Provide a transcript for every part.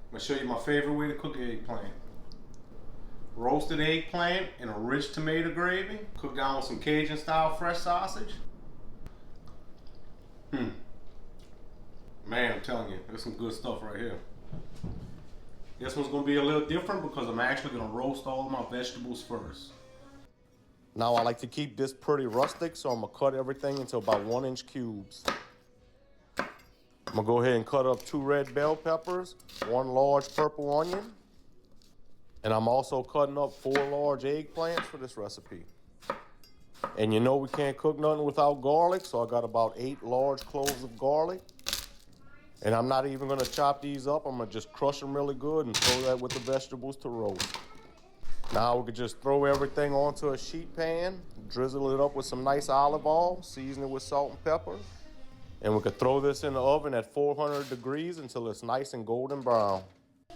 I'm gonna show you my favorite way to cook eggplant. Roasted eggplant in a rich tomato gravy, cooked down with some Cajun style fresh sausage. Man, I'm telling you, there's some good stuff right here. This one's gonna be a little different because I'm actually gonna roast all of my vegetables first. Now I like to keep this pretty rustic, so I'm gonna cut everything into about 1-inch cubes. I'm gonna go ahead and cut up 2 red bell peppers, 1 large purple onion, and I'm also cutting up 4 large eggplants for this recipe. And you know we can't cook nothing without garlic, so I got about 8 large cloves of garlic. And I'm not even gonna chop these up, I'm gonna just crush them really good and throw that with the vegetables to roast. Now we could just throw everything onto a sheet pan, drizzle it up with some nice olive oil, season it with salt and pepper. And we could throw this in the oven at 400 degrees until it's nice and golden brown.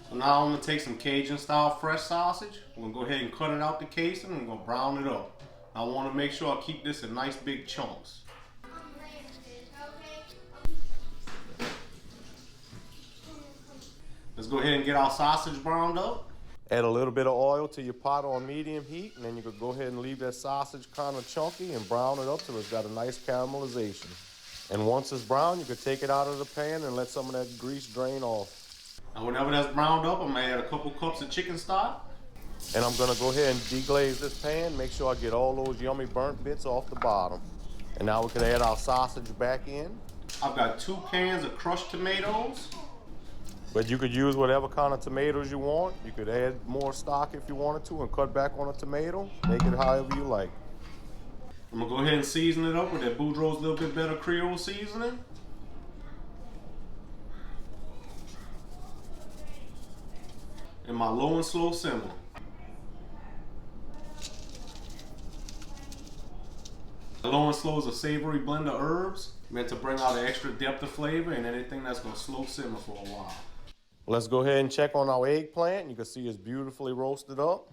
So now I'm gonna take some Cajun style fresh sausage. We're gonna go ahead and cut it out the casing and we're gonna brown it up. I wanna make sure I keep this in nice big chunks. Let's go ahead and get our sausage browned up. Add a little bit of oil to your pot on medium heat, and then you could go ahead and leave that sausage kind of chunky and brown it up till it's got a nice caramelization. And once it's brown, you could take it out of the pan and let some of that grease drain off. Now whenever that's browned up, I'm gonna add a couple cups of chicken stock. And I'm gonna go ahead and deglaze this pan, make sure I get all those yummy burnt bits off the bottom. And now we can add our sausage back in. I've got 2 cans of crushed tomatoes. But you could use whatever kind of tomatoes you want. You could add more stock if you wanted to and cut back on a tomato. Make it however you like. I'm gonna go ahead and season it up with that Boudreaux's Little Bit Better Creole seasoning. And my low and slow simmer. Low and slow is a savory blend of herbs meant to bring out an extra depth of flavor and anything that's gonna slow simmer for a while. Let's go ahead and check on our eggplant. You can see it's beautifully roasted up.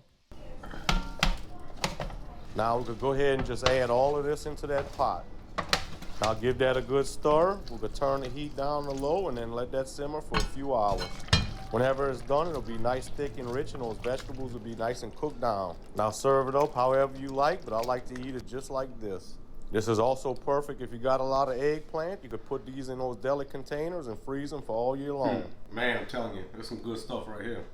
Now we could go ahead and just add all of this into that pot. Now give that a good stir. We could turn the heat down to low and then let that simmer for a few hours. Whenever it's done, it'll be nice, thick, and rich, and those vegetables will be nice and cooked down. Now serve it up however you like, but I like to eat it just like this. This is also perfect if you got a lot of eggplant. You could put these in those deli containers and freeze them for all year long. Man, I'm telling you, there's some good stuff right here.